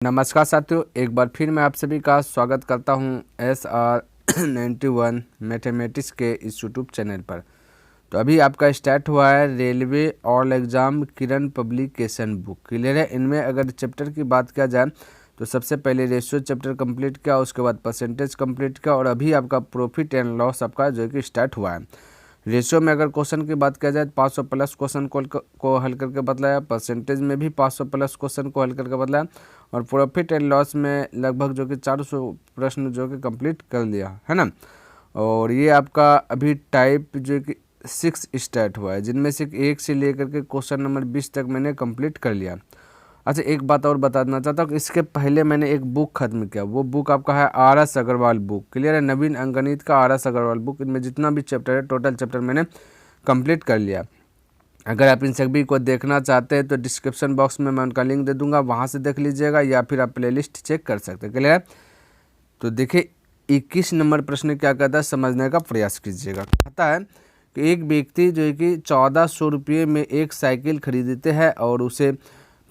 नमस्कार साथियों, एक बार फिर मैं आप सभी का स्वागत करता हूं SR91 मैथमेटिक्स के इस यूट्यूब चैनल पर। तो अभी आपका स्टार्ट हुआ है रेलवे ऑल एग्ज़ाम किरण पब्लिकेशन बुक। क्लियर है। इनमें अगर चैप्टर की बात किया जाए तो सबसे पहले रेशियो चैप्टर कंप्लीट किया, उसके बाद परसेंटेज कंप्लीट किया और अभी आपका प्रॉफिट एंड लॉस आपका जो कि स्टार्ट हुआ है। रेशियो में अगर क्वेश्चन की बात किया जाए 500 प्लस क्वेश्चन को हल करके बतलाया, परसेंटेज में भी 500 प्लस क्वेश्चन को हल करके बतलाया और प्रॉफिट एंड लॉस में लगभग जो कि 400 प्रश्न जो कि कंप्लीट कर लिया है ना। और ये आपका अभी टाइप जो कि 6 स्टार्ट हुआ है, जिनमें से 1 से लेकर के क्वेश्चन नंबर 20 तक मैंने कंप्लीट कर लिया। अच्छा, एक बात और बताना चाहता हूँ कि इसके पहले मैंने एक बुक खत्म किया, वो बुक आपका है RS अग्रवाल बुक। क्लियर है। नवीन अंकगणित का RS अग्रवाल बुक, इनमें जितना भी चैप्टर है टोटल चैप्टर मैंने कंप्लीट कर लिया। अगर आप इन सभी को देखना चाहते हैं तो डिस्क्रिप्शन बॉक्स में मैं उनका लिंक दे दूंगा, वहाँ से देख लीजिएगा या फिर आप प्लेलिस्ट चेक कर सकते हैं। क्लियर है। तो देखिए 21 नंबर प्रश्न क्या कहता है, समझने का प्रयास कीजिएगा। कहता है कि एक व्यक्ति जो है कि 1400 रुपये में एक साइकिल खरीदते हैं और उसे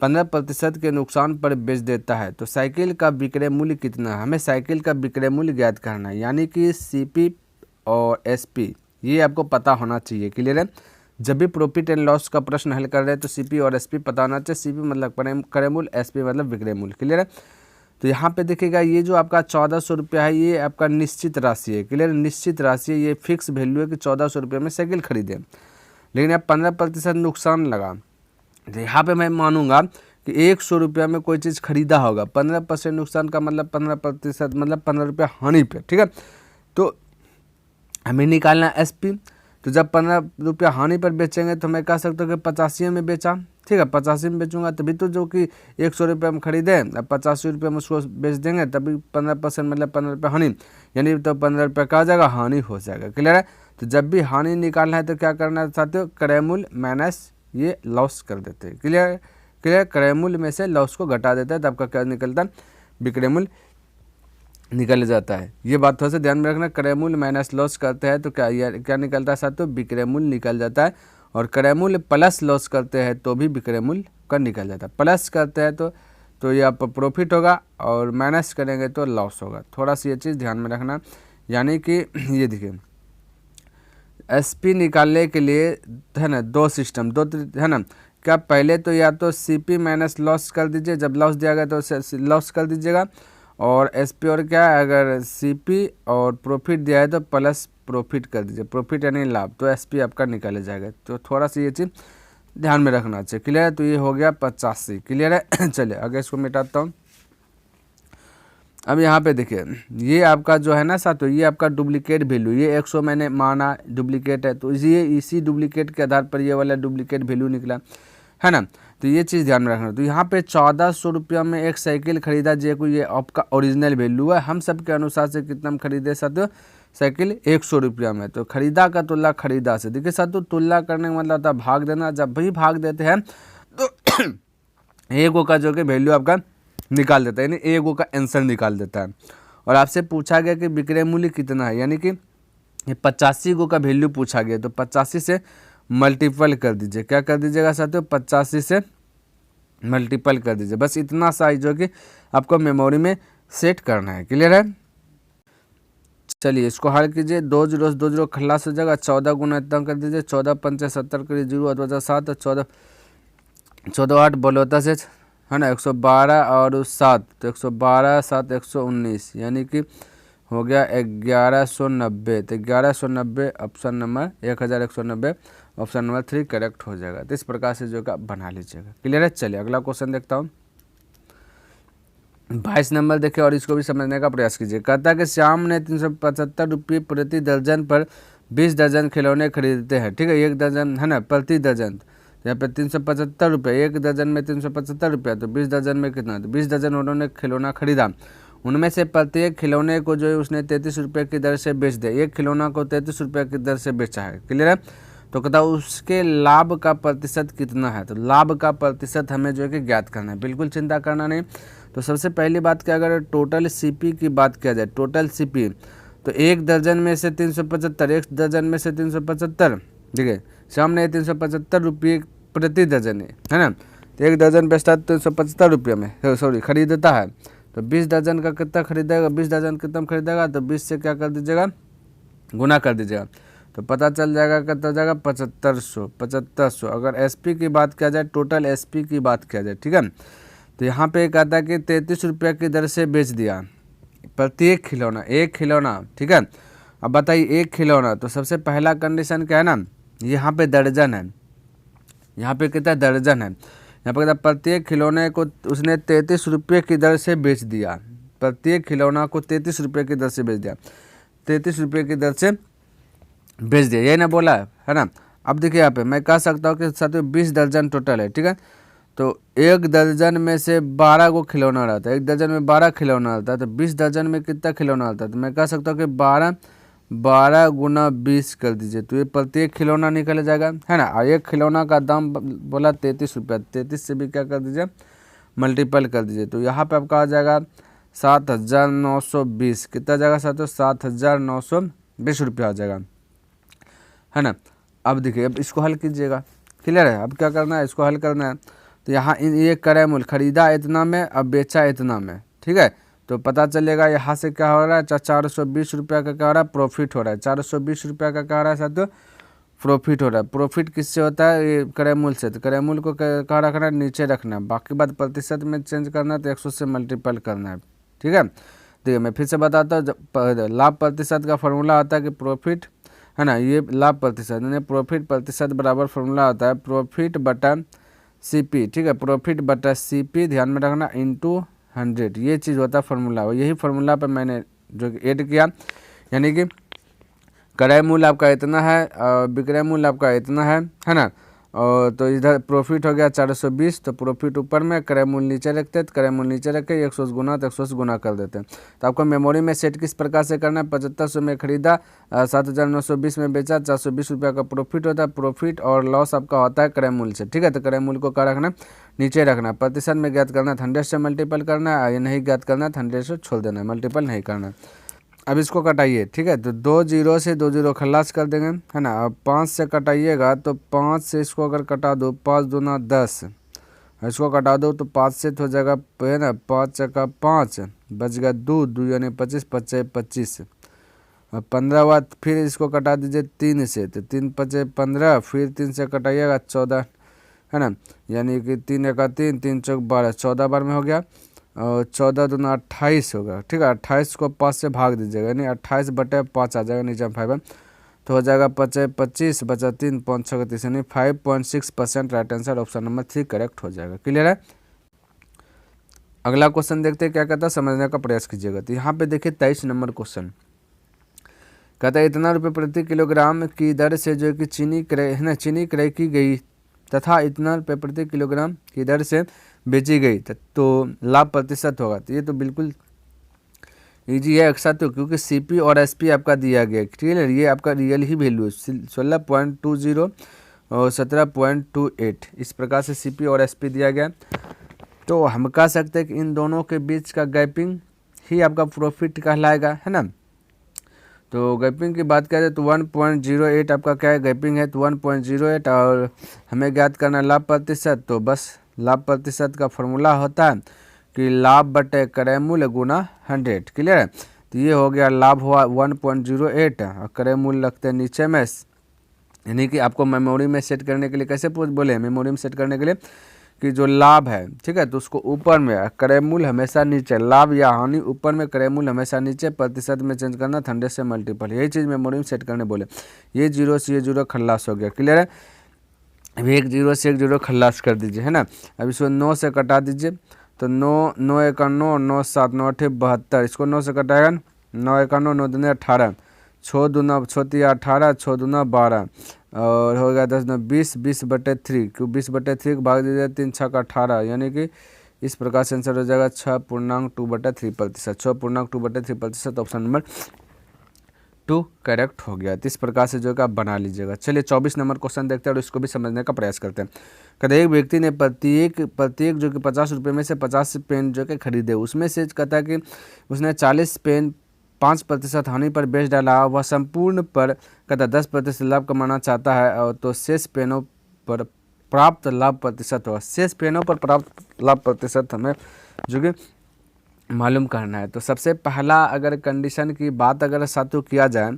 15% के नुकसान पर बेच देता है, तो साइकिल का विक्रय मूल्य कितना है। हमें साइकिल का विक्रय मूल्य ज्ञात करना है, यानी कि CP और SP ये आपको पता होना चाहिए। क्लियर है। जब भी प्रॉफिट एंड लॉस का प्रश्न हल कर रहे हैं तो CP और SP पता होना चाहिए। CP मतलब क्रय मूल्य, SP मतलब विक्रय मूल्य। क्लियर है। तो यहाँ पे देखिएगा ये जो आपका 1400 रुपया है ये आपका निश्चित राशि है। क्लियर, निश्चित राशि है, ये फिक्स वैल्यू है कि 1400 रुपये में साइकिल खरीदें। लेकिन अब 15% नुकसान लगा, तो यहाँ पे मैं मानूंगा कि 100 रुपया में कोई चीज़ खरीदा होगा, 15% नुकसान का मतलब 15% मतलब 15 रुपया हानि पे। ठीक है। तो हमें निकालना SP। तो जब 15 रुपया हानि पर बेचेंगे तो मैं कह सकता हूँ कि 85 में बेचा। ठीक है, 85 में बेचूंगा तभी तो जो कि 100 रुपये में खरीदे, अब 85 रुपये में उसको बेच देंगे तभी 15% मतलब 15 रुपये हानि, यानी तो 15 रुपये का जगह हानि हो जाएगा। क्लियर है। तो जब भी हानि निकालना है तो क्या करना है साथियों, क्रय मूल्य माइनस ये लॉस कर देते हैं। क्लियर क्लियर, क्रय मूल्य में से लॉस को घटा देता है, तब आपका क्या निकलता है, विक्रय मूल्य निकल जाता है। ये बात थोड़ा सा ध्यान में रखना, क्रय मूल्य माइनस लॉस करते हैं तो क्या निकलता है साथियों, विक्रय मूल्य निकल जाता है। और क्रय मूल्य प्लस लॉस करते हैं तो भी विक्रय मूल्य का निकल जाता है। प्लस करते हैं तो ये आप प्रॉफिट होगा और माइनस करेंगे तो लॉस होगा। थोड़ा सा ये चीज़ ध्यान में रखना। यानी कि ये देखिए SP निकालने के लिए है ना दो सिस्टम, दो है ना। क्या पहले तो या तो CP माइनस लॉस कर दीजिए, जब लॉस दिया गया तो लॉस कर दीजिएगा, और SP और क्या अगर CP और प्रॉफिट दिया है तो प्लस प्रॉफिट कर दीजिए, प्रॉफिट यानी लाभ, तो SP आपका निकाले जाएगा। तो थोड़ा सा ये चीज़ ध्यान में रखना चाहिए। क्लियर है। तो ये हो गया 85। क्लियर है। चलिए आगे इसको मिटाता हूँ। अब यहाँ पे देखिए ये आपका जो है ना साथियों, ये आपका डुप्लीकेट वैल्यू, ये 100 मैंने माना डुप्लीकेट है, तो इसी डुप्लीकेट के आधार पर ये वाला डुप्लीकेट वैल्यू निकला है ना। तो ये चीज़ ध्यान में रखना। तो यहाँ पे 1400 रुपया में एक साइकिल खरीदा, ये आपका ओरिजिनल वैल्यू है। हम सब के अनुसार से कितना में खरीदे साथियों, साइकिल 100 रुपया में। तो खरीदा का तुलना खरीदा से, देखिए साथियों तुलना करने का मतलब होता है भाग देना। जब भी भाग देते हैं तो एगो का जो कि वैल्यू आपका निकाल देता है, यानी एगो का आंसर निकाल देता है। और आपसे पूछा गया कि विक्रय मूल्य कितना है, यानी कि 85 गो का वैल्यू पूछा गया, तो 85 से मल्टीपल कर दीजिए। क्या कर दीजिएगा साथियों, 85 से मल्टीपल कर दीजिए। बस इतना साइज जो कि आपको मेमोरी में सेट करना है। क्लियर है। चलिए इसको हल कीजिए। 2 0 2 0 खल्लास हो जाएगा, 14 गुना इतना कर दीजिए, 14 पंचे 70 करिए, 0 अथवा 7, 14 8 बोलो होता से है ना 112 और 7, तो 112 7 119, यानी कि हो गया 1190। तो 1190 option number 1190 option number 3 correct हो जाएगा। तो इस प्रकार से जो का बना लीजिएगा। क्लियर है। चलिए अगला क्वेश्चन देखता हूँ। 22 नंबर देखिए और इसको भी समझने का प्रयास कीजिए। कहता है कि श्याम ने 375 रुपये प्रति दर्जन पर 20 दर्जन खिलौने खरीदते हैं। ठीक है, 1 दर्जन है ना प्रति दर्जन, यहाँ पे 375 रुपये, 1 दर्जन में 375 रुपया, तो 20 दर्जन में कितना, तो 20 दर्जन उन्होंने खिलौना खरीदा। उनमें से प्रत्येक खिलौने को जो है उसने 33 रुपये की दर से बेच दिया, एक खिलौना को 33 रुपये की दर से बेचा है। क्लियर है। तो कहता उसके लाभ का प्रतिशत कितना है, तो लाभ का प्रतिशत हमें जो है कि ज्ञात करना है, बिल्कुल चिंता करना नहीं। तो सबसे पहली बात क्या, अगर टोटल CP की बात किया जाए, टोटल CP तो 1 दर्जन में से 375, 1 दर्जन में से 375, ठीक है। श्याम ने 375 रुपये प्रति दर्जन है ना, तो 1 दर्जन बेचता है 375 रुपये में, सॉरी खरीदता है। तो 20 दर्जन का कितना खरीदेगा, 20 दर्जन कितना खरीदेगा, तो 20 से क्या कर दीजिएगा, गुना कर दीजिएगा, तो पता चल जाएगा कितना हो जाएगा 7500। अगर एसपी की बात किया जाए, टोटल एसपी की बात किया जाए, ठीक है, तो यहाँ पे कहता है कि 33 रुपये की दर से बेच दिया प्रत्येक खिलौना, एक खिलौना, ठीक है। अब बताइए एक खिलौना, तो सबसे पहला कंडीशन क्या है ना, यहाँ पे दर्जन है, यहाँ पे कितना दर्जन है, यहाँ पर कहता है प्रत्येक खिलौने को उसने 33 रुपये की दर से बेच दिया, प्रत्येक खिलौना को 33 रुपये की दर से बेच दिया, 33 रुपये की दर से बेच दिया, यही ना बोला है ना। अब देखिए यहाँ पे मैं कह सकता हूँ कि साथ में 20 दर्जन टोटल है, ठीक है, तो एक दर्जन में से 12 को खिलौना रहता है, एक दर्जन में 12 खिलौना रहता है, तो 20 दर्जन में कितना खिलौना रहता है, तो मैं कह सकता हूँ कि 12 गुना 20 कर दीजिए, तो ये प्रत्येक खिलौना निकल जाएगा, है ना। और एक खिलौना का दाम बोला 33 रुपया, 33 से भी क्या कर दीजिए, मल्टीपल कर दीजिए, तो यहाँ पे आपका आ जाएगा 7920, कितना जाएगा साथियों, 7920 रुपया आ जाएगा, है ना। अब देखिए, अब इसको हल कीजिएगा, क्लियर है। अब क्या करना है, इसको हल करना है, तो यहाँ ये क्रय मूल्य खरीदा इतना में, अब बेचा इतना में, ठीक है, तो पता चलेगा यहाँ से क्या हो रहा है, 420 रुपया का क्या हो रहा है, प्रॉफिट हो रहा है, 420 रुपया का क्या हो रहा है साथियों, प्रॉफिट हो रहा है। प्रॉफिट किससे होता है, ये क्रय मूल्य से, तो क्रय मूल्य को कहाँ रखना है, नीचे रखना है, बाकी बात प्रतिशत में चेंज करना है, तो 100 से मल्टीपल करना है, ठीक है। देखिए मैं फिर से बताता हूँ, लाभ प्रतिशत का फॉर्मूला आता है कि प्रॉफिट, है ना, ये लाभ प्रतिशत यानी प्रॉफिट प्रतिशत बराबर फॉर्मूला आता है प्रॉफिट बटा सीपी, ठीक है, प्रॉफिट बटा सीपी ध्यान में रखना इंटू 100, ये चीज़ होता है फॉर्मूला। यही फार्मूला पे मैंने जो ऐड किया, यानी कि क्रय मूल्य आपका इतना है और विक्रय मूल्य आपका इतना है ना, और तो इधर प्रॉफिट हो गया 420, तो प्रॉफिट ऊपर में, क्रय मूल्य नीचे रखते हैं, तो क्रय मूल्य नीचे रख के 100 गुना, तो 100 गुना कर देते हैं। तो आपको मेमोरी में सेट किस प्रकार से करना है, 7500 में खरीदा, 7920 में बेचा, 420 रुपया का प्रॉफिट होता है, प्रॉफिट और लॉस आपका होता है क्रय मूल्य से, ठीक है। तो क्रय मूल्य को क्या रखना, नीचे रखना, प्रतिशत में ज्ञात करना है, 100 से मल्टीपल करना है, ये नहीं ज्ञात करना है, 100 से छोड़ देना है, मल्टीपल नहीं करना है। अब इसको कटाइए, ठीक है, तो 2 जीरो से 2 जीरो खल्लास कर देंगे, है ना। अब 5 से कटाइएगा, तो 5 से इसको अगर कटा दो, 5 दूना 10, इसको कटा दो तो 5 से तो हो जाएगा, है ना, 5 चक्का 5, बच गया 2 यानी 25, 25 25। अब 15 बाद फिर इसको कटा दीजिए 3 से, तो 3 पचे 15, फिर 3 से कटाइएगा 14, है ना, यानी कि 3 एका 3, 3 चौक 12, 14 बार में हो गया, और 14 दूना 28 होगा, ठीक है। 28 को 5 से भाग दीजिएगा, यानी 28 बटे 5 आ जाएगा, नीचे 5 तो हो जाएगा 25 25, बचा 3, 5 6 30, यानी 5.6% right answer, option number 3 correct हो जाएगा। क्लियर है। अगला क्वेश्चन देखते हैं क्या कहता है, समझने का प्रयास कीजिएगा। तो यहाँ पे देखिए 23 नंबर क्वेश्चन कहता है इतना रुपये प्रति किलोग्राम की दर से जो कि चीनी क्रय है ना, चीनी क्रय की गई तथा इतना रुपये प्रति किलोग्राम की दर से बेची गई, तो लाभ प्रतिशत होगा। तो ये तो बिल्कुल इजी है एक साथ, तो क्योंकि सीपी और एसपी आपका दिया गया, क्लियर, ये आपका रियल ही वैल्यू है 16.20 और 17.28, इस प्रकार से सीपी और एसपी दिया गया। तो हम कह सकते हैं कि इन दोनों के बीच का गैपिंग ही आपका प्रॉफिट कहलाएगा, है ना। तो गैपिंग की बात करें तो 1.08 आपका क्या है, गैपिंग है, तो 1.08, और हमें ज्ञात करना लाभ प्रतिशत, तो बस लाभ प्रतिशत का फॉर्मूला होता है कि लाभ बटे क्रय मूल्य गुना 100, क्लियर है। तो ये हो गया, लाभ हुआ 1.08 और क्रय मूल्य लगते हैं नीचे में, यानी कि आपको मेमोरी में सेट करने के लिए कैसे बोले, मेमोरी में सेट करने के लिए कि जो लाभ है, ठीक है, तो उसको ऊपर में, क्रय मूल्य हमेशा नीचे, लाभ या हानि ऊपर में, क्रय मूल्य हमेशा नीचे, प्रतिशत में चेंज करना, 100 से मल्टीपल, यही चीज़ मेमोरी में सेट करने बोले। ये जीरो से ये जीरो खल्लास हो गया, क्लियर है। अभी 1 जीरो से 1 जीरो खल्लास कर दीजिए, है ना। अब इसको 9 से कटा दीजिए, तो 9 9 एका 9, 9 7 9 8 72, इसको 9 से कटाएगा, 9 एका 9, 9 दूनी 18, 6 दूना 6 18, 6 दूना 12, और हो गया 10 दूना 20, 20 बटे 3, क्यों 20 बटे 3 को भाग दीजिए 3 6 का 18, यानी कि इस प्रकार से आंसर हो जाएगा 6.2/3%, 6.2/3%, ऑप्शन नंबर 2 करेक्ट हो गया। तो इस प्रकार से जो है आप बना लीजिएगा। चलिए 24 नंबर क्वेश्चन देखते हैं और इसको भी समझने का प्रयास करते हैं। कहते एक व्यक्ति ने प्रत्येक जो कि 50 रुपये में से 50 पेन जो कि खरीदे, उसमें से कहता है कि उसने 40 पेन 5% हानि पर बेच डाला, वह संपूर्ण पर कहता 10% लाभ कमाना चाहता है, और तो शेष पेनों पर प्राप्त लाभ प्रतिशत होगा। शेष पेनों पर प्राप्त लाभ प्रतिशत हमें जो कि मालूम करना है। तो सबसे पहला अगर कंडीशन की बात अगर साथियों किया जाए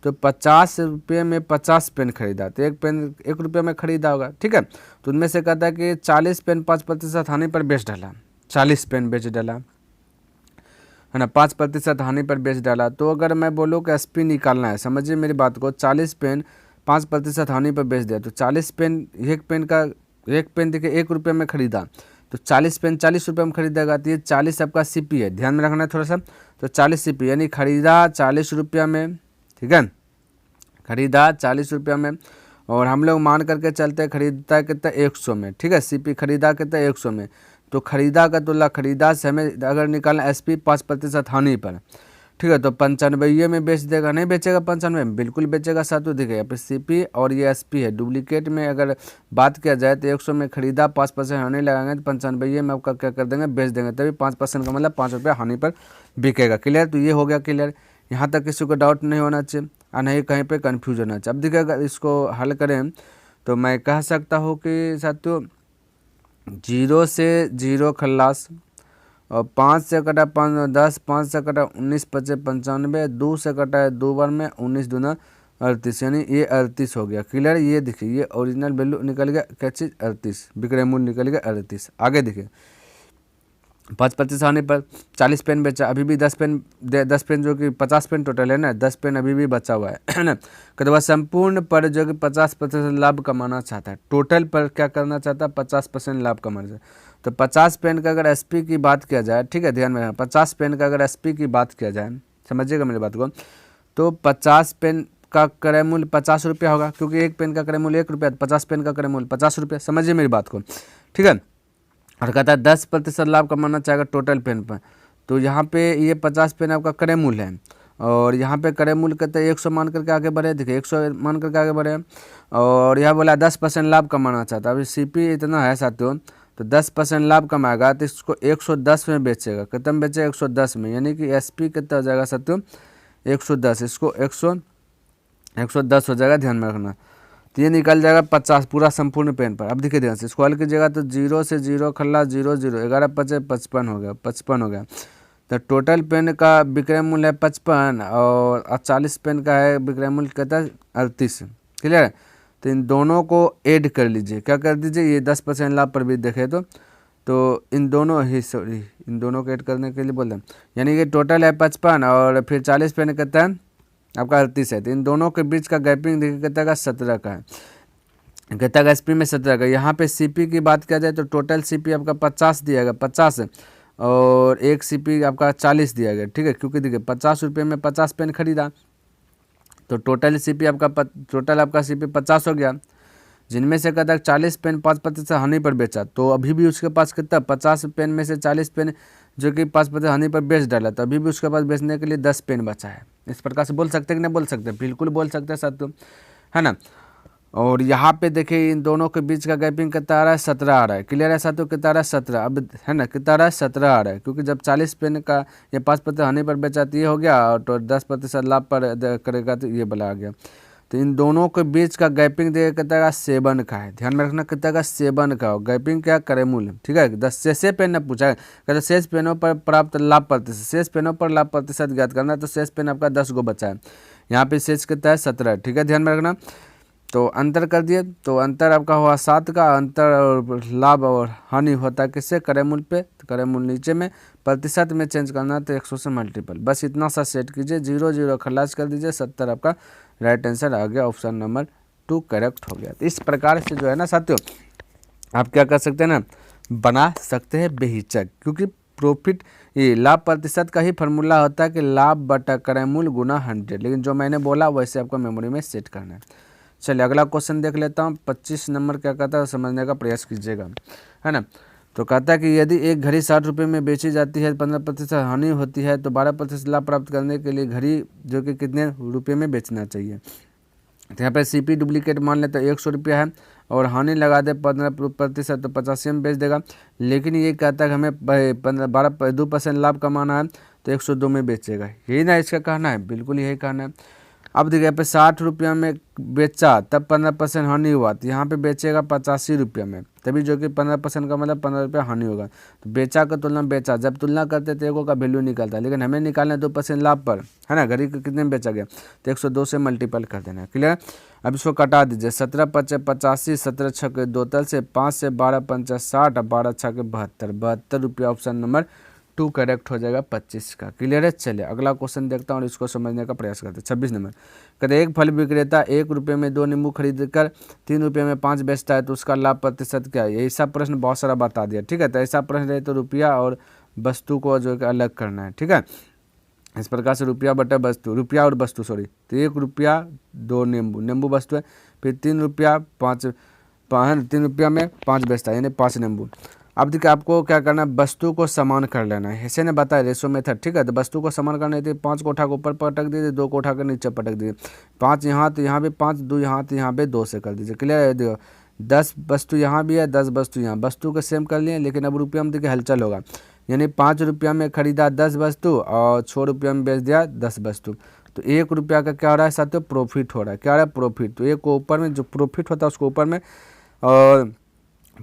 तो 50 रुपये में 50 पेन खरीदा, तो एक पेन 1 रुपये में खरीदा होगा, ठीक है। तो उनमें से कहता है कि 40 पेन 5% हानि पर बेच डाला, 40 पेन बेच डाला, है ना, 5% हानि पर बेच डाला। तो अगर मैं बोलूँ कि एसपी निकालना है, समझिए मेरी बात को, 40 पेन 5% हानि पर बेच दिया, तो 40 पेन, एक पेन देखिए 1 रुपये में खरीदा, तो 40 पेन 40 रुपये में खरीदेगा, तो ये 40 आपका सीपी है, ध्यान में रखना है थोड़ा सा। तो 40 सीपी यानी खरीदा 40 रुपया में, ठीक है, खरीदा 40 रुपया में, और हम लोग मान करके चलते हैं खरीदता कितना 100 में, ठीक है, सीपी खरीदा कितना 100 में। तो खरीदा का तुल्ला खरीदा से हमें अगर निकालना एसपी 5% हानि पर, ठीक है, तो 95 में बेच देगा, नहीं बेचेगा 95 में, बिल्कुल बेचेगा सातों दिखेगा। यहाँ पे सीपी और ये एसपी है, डुप्लीकेट में अगर बात किया जाए तो 100 में खरीदा 5% हानि लगाएंगे तो 95 में आपका क्या कर देंगे, बेच देंगे, तभी 5% का मतलब 5 रुपये हानि पर बिकेगा। क्लियर, तो ये हो गया क्लियर, यहाँ तक किसी को डाउट नहीं होना चाहिए और नहीं कहीं पे कंफ्यूज होना चाहिए। अब देखिए अगर इसको हल करें तो मैं कह सकता हूँ कि साथियों 0 से 0 खल्लास, और 5 से कटा 5 10, 5 से कटा 19 पचे 95, 2 से कटा है 2 बार में 19 दूना 38, यानी ये 38 हो गया। क्लियर, ये देखिए ये ओरिजिनल वैल्यू निकल गया, क्या चीज़ 38, विक्रय मूल्य निकल गया 38। आगे देखिए 5% आने पर 40 पेन बेचा, अभी भी 10 पेन जो कि 50 पेन टोटल है ना, 10 पेन अभी भी बचा हुआ है ना। कहते वह संपूर्ण पर जो कि 50% लाभ कमाना चाहता है, टोटल पर क्या करना चाहता है 50% लाभ कमाना चाहता है। तो 50 पेन का अगर एसपी की बात किया जाए, ठीक है, ध्यान में रखना, 50 पेन का अगर एसपी की बात किया जाए, समझिएगा मेरी बात को, तो 50 पेन का क्रय मूल्य 50 रुपया होगा, क्योंकि एक पेन का क्रय मूल्य 1 रुपया, 50 पेन का क्रय मूल्य 50 रुपया, समझिए मेरी बात को, ठीक है। और कहता है 10% लाभ कमाना चाहेगा टोटल पेन पर, तो यहाँ पे ये 50 पेन आपका क्रय मूल्य है, और यहाँ पे क्रय मूल्य कहते हैं 100 मान करके आगे बढ़े, देखिए 100 मान करके आगे बढ़े, और यह बोला 10% लाभ कमाना चाहता है। अभी सीपी इतना है साथियों, तो 10% लाभ कमाएगा तो इसको 110 में बेचेगा, कितना में बेचेगा 110 में, यानी कि एसपी कितना हो जाएगा साथियों 110, इसको 110 हो जाएगा, ध्यान में रखना। तो ये निकल जाएगा 50 पूरा संपूर्ण पेन पर। अब देखिए ध्यान से इसको हल कीजिएगा तो 0 से 0 खल्ला 0 0, 11 पचे 55 हो गया, 55 हो गया। तो टोटल पेन का विक्रय मूल्य है 55 और 40 पेन का है विक्रय मूल्य कहता है 38। क्लियर है, तो इन दोनों को ऐड कर लीजिए, क्या कर दीजिए, ये 10% लाभ पर भी देखे तो इन दोनों को ऐड करने के लिए बोल दें, यानी कि टोटल है 55 और फिर 40 पेन कहता है आपका 38 है, तो इन दोनों के बीच का गैपिंग देखिए कितना का 17 का है, कितना का एसपी में 17 का। यहाँ पे सीपी की बात किया जाए तो टोटल सीपी आपका 50 दिया गया, 50 और एक सीपी आपका 40 दिया गया, ठीक है, क्योंकि देखिए 50 रुपये में 50 पेन खरीदा, तो टोटल आपका सीपी 50 हो गया, जिनमें से कहता है 40 पेन 5% हानि पर बेचा, तो अभी भी उसके पास कितना 50 पेन में से 40 पेन जो कि 5% हानि पर बेच डाला, तो अभी भी उसके पास बेचने के लिए 10 पेन बचा है। इस प्रकार से बोल सकते हैं कि नहीं बोल सकते, बिल्कुल बोल सकते हैं साथियों, है ना। और यहाँ पे देखिए इन दोनों के बीच का गैपिंग कितना आ रहा है 17 आ रहा है। क्लियर है साथियों, कितना आ रहा है 17, अब है ना कितना आ रहा है 17 आ रहा है, क्योंकि जब 40 पेन का ये 5% हानि पर बेचा तो ये हो गया, और तो 10% लाभ पर करेगा तो ये वाला आ गया। तो इन दोनों के बीच का गैपिंग देखिए कितना का 7 का है, ध्यान में रखना कितना का 7 का हो, गैपिंग क्या क्रय मूल्य, ठीक है। 10 शेष पेन ने पूछा है, कहते शेष पेनों पर प्राप्त लाभ प्रतिशत, शेष पेनों पर लाभ प्रतिशत ज्ञात करना, तो शेष पेन आपका 10 गो बचा है, यहाँ पे शेष कितना है 17, ठीक है, ध्यान में रखना। तो अंतर कर दिए, तो अंतर आपका हुआ 7 का, अंतर और लाभ और हानि होता है किससे, क्रय मूल्य पे, तो क्रय मूल्य नीचे में प्रतिशत में चेंज करना तो 100 से मल्टीपल, बस इतना सा सेट कीजिए, 0 0 खलास कर दीजिए, 70 आपका राइट आंसर आ गया, ऑप्शन नंबर 2 करेक्ट हो गया। तो इस प्रकार से जो है ना साथियों आप क्या कर सकते हैं ना, बना सकते हैं बेहिचक, क्योंकि प्रॉफिट ये लाभ प्रतिशत का ही फॉर्मूला होता है कि लाभ बटा क्रय मूल्य गुना 100, लेकिन जो मैंने बोला वैसे आपको मेमोरी में सेट करना है। चलिए अगला क्वेश्चन देख लेता हूँ, 25 नंबर क्या कहता है समझने का प्रयास कीजिएगा, है ना। तो कहता है कि यदि एक घड़ी 60 रुपये में बेची जाती है, 15% हानि होती है, तो 12% लाभ प्राप्त करने के लिए घड़ी जो कि कितने रुपये में बेचना चाहिए। तो यहाँ पे सीपी डुप्लीकेट मान ले तो 100 रुपया है, और हानि लगा दे 15% तो 85 में बेच देगा, लेकिन ये कहता है कि हमें 2% लाभ कमाना है, तो 102 में बेचेगा, यही ना इसका कहना है, बिल्कुल यही कहना है। अब देखिए यहाँ पे 60 रुपया में बेचा तब 15% हानि हुआ, तो यहाँ पे बेचेगा 85 रुपया में, तभी जो कि 15% का मतलब 15 रुपया हानि होगा। तो बेचा का तुलना बेचा, जब तुलना करते तो एगो का वैल्यू निकलता है, लेकिन हमें निकालना है 2% लाभ पर, है ना। घड़ी को कितने में बेचा गया, तो 102 से मल्टीपल कर देना है। क्लियर। अब इसको कटा दीजिए, 17 पचे 85, 17 छके 2 तल से 5 से 12 पंचे 60, 12 छके 72, 72 रुपया ऑप्शन नंबर 2 करेक्ट हो जाएगा 25 का। क्लियर है। चलिए अगला क्वेश्चन देखता हूँ और इसको समझने का प्रयास करते हैं। 26 नंबर कहते एक फल विक्रेता 1 रुपये में 2 नींबू खरीद कर 3 रुपये में 5 बेचता है, तो उसका लाभ प्रतिशत क्या है। ऐसा प्रश्न बहुत सारा बता दिया, ठीक है। तो ऐसा प्रश्न रहे तो रुपया और वस्तु को जो है अलग करना है, ठीक है। इस प्रकार से रुपया बटे वस्तु, रुपया और वस्तु सॉरी, तो 1 रुपया 2 नींबू, नींबू वस्तु है, फिर 3 रुपया 5 3 रुपया में 5 बेचता है यानी 5 नींबू। अब देखिए आपको क्या करना है, वस्तु को समान कर लेना है, ऐसे ने बताया रेशो मेथड, ठीक है। तो वस्तु को समान करना है तो 5 को उठा के ऊपर पटक दीजिए, 2 को उठा के नीचे पटक दीजिए, 5 यहाँ तो यहाँ भी 5, 2 यहाँ तो यहाँ भी 2 से कर दीजिए। क्लियर है। देखो 10 वस्तु यहाँ भी है, 10 वस्तु यहाँ, वस्तु को सेम कर लिए, लेकिन अब रुपया में देखिए हलचल होगा, यानी 5 रुपया में खरीदा 10 वस्तु और 6 रुपया में बेच दिया 10 वस्तु, तो 1 रुपया का क्या हो रहा है साथियों, प्रॉफिट हो रहा है। क्या हो रहा है, प्रॉफिट। तो एक को ऊपर में जो प्रॉफिट होता है उसको ऊपर में, और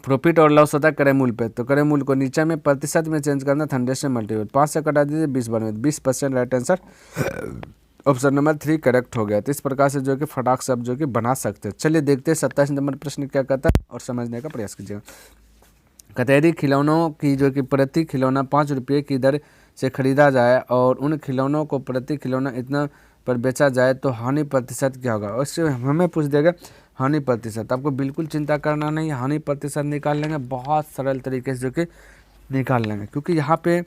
प्रॉफिट और लॉस होता है क्रय मूल्य पे, तो क्रय मूल्य को नीचे में प्रतिशत में चेंज करना, 100 से मल्टीपल, 5 से कटा दीजिए 20 बने, 20% right answer option number 3 correct हो गया। तो इस प्रकार से जो कि फटाक से आप जो कि बना सकते हैं। चलिए देखते हैं 27 नंबर प्रश्न क्या कहता है और समझने का प्रयास कीजिएगा। कतहरी खिलौनों की जो कि प्रति खिलौना 5 रुपये की दर से खरीदा जाए और उन खिलौनों को प्रति खिलौना इतना पर बेचा जाए तो हानि प्रतिशत क्या होगा। और इससे हमें पूछ देगा हानि प्रतिशत, आपको बिल्कुल चिंता करना नहीं, हानि प्रतिशत निकाल लेंगे बहुत सरल तरीके से जो कि निकाल लेंगे, क्योंकि यहाँ पे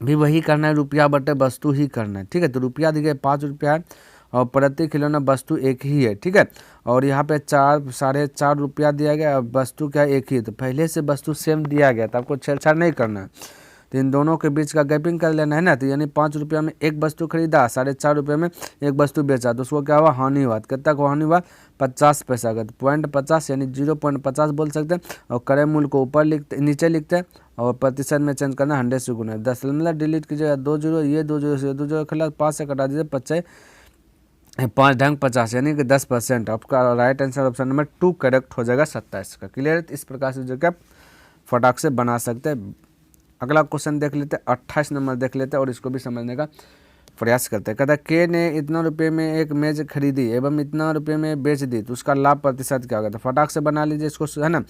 भी वही करना है, रुपया बटे वस्तु ही करना है, ठीक है। तो रुपया देखिए 5 रुपया है और प्रति खिलौना वस्तु एक ही है, ठीक है। और यहाँ पे 4.5 रुपया दिया गया और वस्तु क्या एक ही, तो पहले से वस्तु सेम दिया गया, तो आपको छेड़छाड़ नहीं करना है, तो इन दोनों के बीच का गैपिंग कर लेना है ना। तो यानी 5 रुपया में एक वस्तु खरीदा, 4.5 रुपये में एक वस्तु बेचा, तो उसको क्या हुआ, हानि हुआ। कितना को हानि हुआ, 50 पैसा का, तो 0.50 यानी 0.50 बोल सकते हैं। और क्रय मूल्य को ऊपर लिखते नीचे लिखते हैं और प्रतिशत में चेंज करना 100 से गुना, 10 मतलब डिलीट कीजिएगा 2 जीरो, ये 2 जीरो से 2 जीरो खिला 5 से कटा दीजिए, 5 ढंग 50 यानी कि 10%। आपका right answer option number 2 correct हो जाएगा 27 का। क्लियर। इस प्रकार से जो कि आप फटाक से बना सकते हैं। अगला क्वेश्चन देख लेते हैं, 28 नंबर देख लेते हैं और इसको भी समझने का प्रयास करते हैं। कहता है के ने इतना रुपये में एक मेज खरीदी एवं इतना रुपये में बेच दी, तो उसका लाभ प्रतिशत क्या होगा। तो फटाक से बना लीजिए इसको, है ना।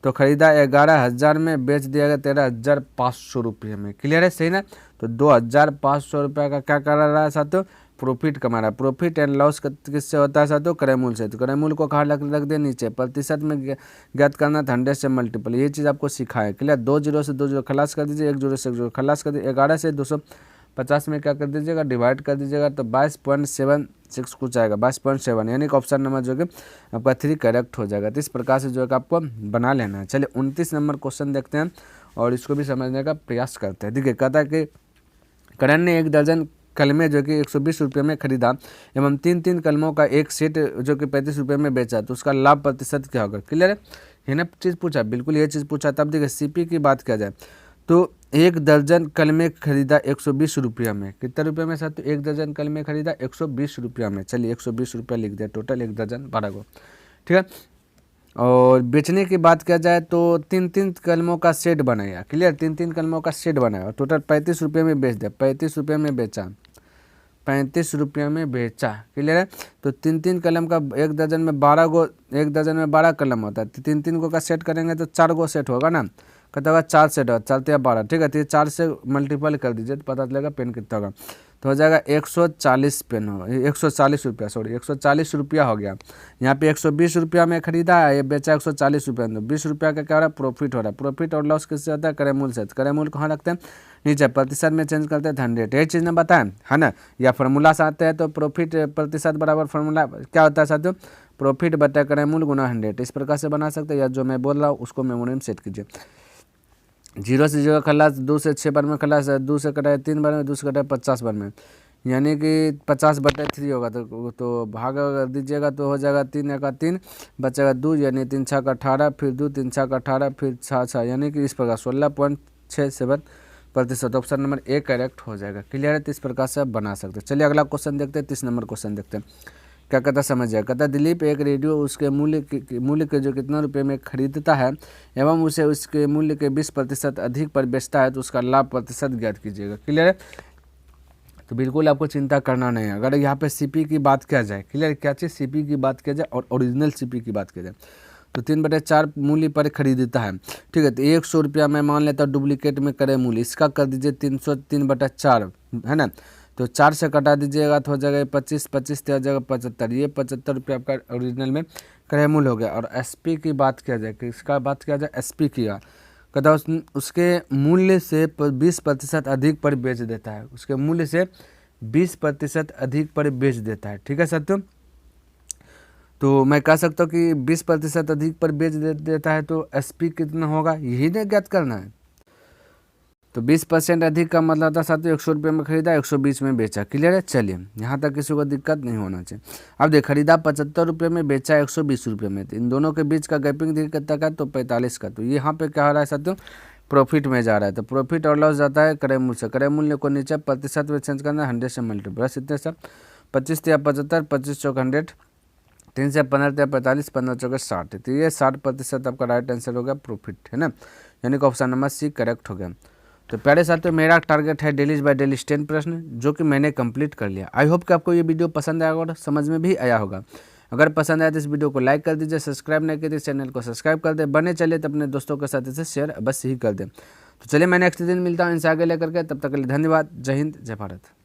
तो खरीदा 11,000 में, बेच दिया गया 13,500 रुपये में। क्लियर है, सही ना। तो 2,500 रुपये का क्या कर रहा है साथियों, प्रॉफिट कमा रहा है। प्रॉफिट एंड लॉस किससे होता है साथियों, क्रय मूल्य से। तो क्रय मूल्य को कहाँ रख दे, नीचे, प्रतिशत में ज्ञात करना था 100 से मल्टीपल, ये चीज़ आपको सिखाए। क्लियर। 2 जीरो से 2 जीरो खलास कर दीजिए, 1 जीरो से 1 जीरो खलास कर दीजिए, 11 से 250 में क्या कर दीजिएगा, डिवाइड कर दीजिएगा, तो 22.76 कुछ आएगा, 22.7 यानी कि ऑप्शन नंबर जो कि आपका 3 करेक्ट हो जाएगा। तो इस प्रकार से जो है आपको बना लेना है। चलिए 29 नंबर क्वेश्चन देखते हैं और इसको भी समझने का प्रयास करते हैं। देखिए कहता है कि करण ने 1 दर्जन कलमें जो कि 120 रुपये में खरीदा एवं 3 कलमों का एक सेट जो कि 35 रुपये में बेचा, तो उसका लाभ प्रतिशत क्या होगा। क्लियर है, ये ना चीज़ पूछा, बिल्कुल ये चीज़ पूछा। तब देखिए सीपी की बात किया जाए तो 1 दर्जन कलमें खरीदा 120 रुपया में, कितने रुपये में सर, तो 1 दर्जन कलमें खरीदा 120 रुपया में। चलिए 120 रुपया लिख दिया, टोटल 1 दर्जन 12 को, ठीक है। और बेचने की बात किया जाए तो 3 कलमों का सेट बनाया। क्लियर, 3 कलमों का सेट बनाया और टोटल 35 रुपये में बेच दिया, 35 रुपये में बेचा, 35 रुपये में बेचा। क्लियर है। तो 3 कलम का, 1 दर्जन में 12 गो, 1 दर्जन में 12 कलम होता है, तो 3 गो का सेट करेंगे तो 4 गो सेट होगा ना, कहता होगा 4 सेट होगा, 4 या 12, ठीक है। तो ये 4 से मल्टीपल कर दीजिए तो पता चलेगा पेन कितना होगा, तो हो जाएगा 140 पेन हो, 140 रुपया, सॉरी 140 रुपया हो गया। यहाँ पे 120 रुपया में खरीदा है, ये बेचा 140 रुपया में, 20 रुपया का क्या हो रहा है, प्रॉफिट हो रहा है। प्रॉफिट और लॉस किससे होता है, क्रय मूल्य से। क्रय मूल्य कहाँ रखते हैं, नीचे, प्रतिशत में चेंज करते हैं 100, यही चीज़ ने बताया है ना। या फार्मूला से आते हैं तो प्रॉफिट प्रतिशत बराबर फार्मूला क्या होता है साथियों, प्रॉफिट बटा क्रय मूल्य गुना 100, इस प्रकार से बना सकते हैं। या जो मैं बोल रहा हूँ उसको मेमोरी में सेट कीजिए। 0 से 0 खलास, 2 से 6 बार में खलास, 2 से कटाए 3 बार में, 2 से कटाए 50 बार में, यानी कि 50/3 होगा। तो भाग अगर दीजिएगा तो हो जाएगा 3 का 3 बचेगा 2, यानी 3 छः का 18, फिर 2 3 छः का 18, फिर 6 यानी कि इस प्रकार 16.67 प्रतिशत, ऑप्शन नंबर ए करेक्ट हो जाएगा। क्लियर है, तो इस प्रकार से आप बना सकते हैं। चलिए अगला क्वेश्चन देखते हैं, 30 नंबर क्वेश्चन देखते हैं क्या कहता समझ जाए। कहता दिलीप एक रेडियो उसके मूल्य के जो कितना रुपये में खरीदता है एवं उसे उसके मूल्य के 20% अधिक पर बेचता है तो उसका लाभ प्रतिशत ज्ञात कीजिएगा। क्लियर है, तो बिल्कुल आपको चिंता करना नहीं है। अगर यहाँ पे सीपी की बात किया जाए, क्लियर, क्या चीज़ सीपी की बात किया जाए और ओरिजिनल सीपी की बात किया जाए तो 3/4 मूल्य पर खरीदता है। ठीक है, तो 100 रुपया मैं मान लेता हूँ डुप्लीकेट में करे मूल्य, इसका कर दीजिए 303/4 है ना, तो 4 से कटा दीजिएगा तो हो जाएगा 25, 25 हो जाएगा 75, ये 75 रुपये आपका ओरिजिनल में क्रय मूल्य हो गया। और एसपी की बात किया जाए, किसका बात किया जाए, एसपी की, कहता उसके मूल्य से 20% अधिक पर बेच देता है, उसके मूल्य से 20% अधिक पर बेच देता है। ठीक है साथियों, तो मैं कह सकता हूँ कि 20% अधिक पर बेच देता है तो एसपी कितना होगा यही नहीं ज्ञात करना है। तो 20% अधिक का मतलब था साथियों 100 रुपये में खरीदा 120 में बेचा। क्लियर है, चलिए यहाँ तक किसी को दिक्कत नहीं होना चाहिए। अब देख खरीदा 75 रुपये में, बेचा 120 रुपये में, तो इन दोनों के बीच का गैपिंग देखिए कितना का, तो 45 का। तो यहाँ पे क्या हो रहा है साथियों, प्रॉफिट में जा रहा है। तो प्रॉफिट और लॉस जाता है क्रय मूल्य से, क्रय मूल्य को नीचे प्रतिशत में चेंज करना है, 100 से मल्टीप्लाई, बस इतने सब। 25 या 75, 25 चौक 100, 3 से 15 या 45, 15 चौके 60, तो ये 60% आपका राइट आंसर हो गया प्रॉफिट, है ना, यानी कि ऑप्शन नंबर सी करेक्ट हो गया। तो प्यारे साथियों मेरा टारगेट है डेलीज बाय डेलीज 10 प्रश्न, जो कि मैंने कंप्लीट कर लिया। आई होप कि आपको ये वीडियो पसंद आया और समझ में भी आया होगा। अगर पसंद आया तो इस वीडियो को लाइक कर दीजिए, सब्सक्राइब नहीं किया तो चैनल को सब्सक्राइब कर दे, बने चलिए तो अपने दोस्तों के साथ इसे शेयर अवश्य ही कर दें। तो चलिए मैं नेक्स्ट दिन मिलता हूँ इनसे आगे लेकर के, तब तक के लिए धन्यवाद। जय हिंद, जय भारत।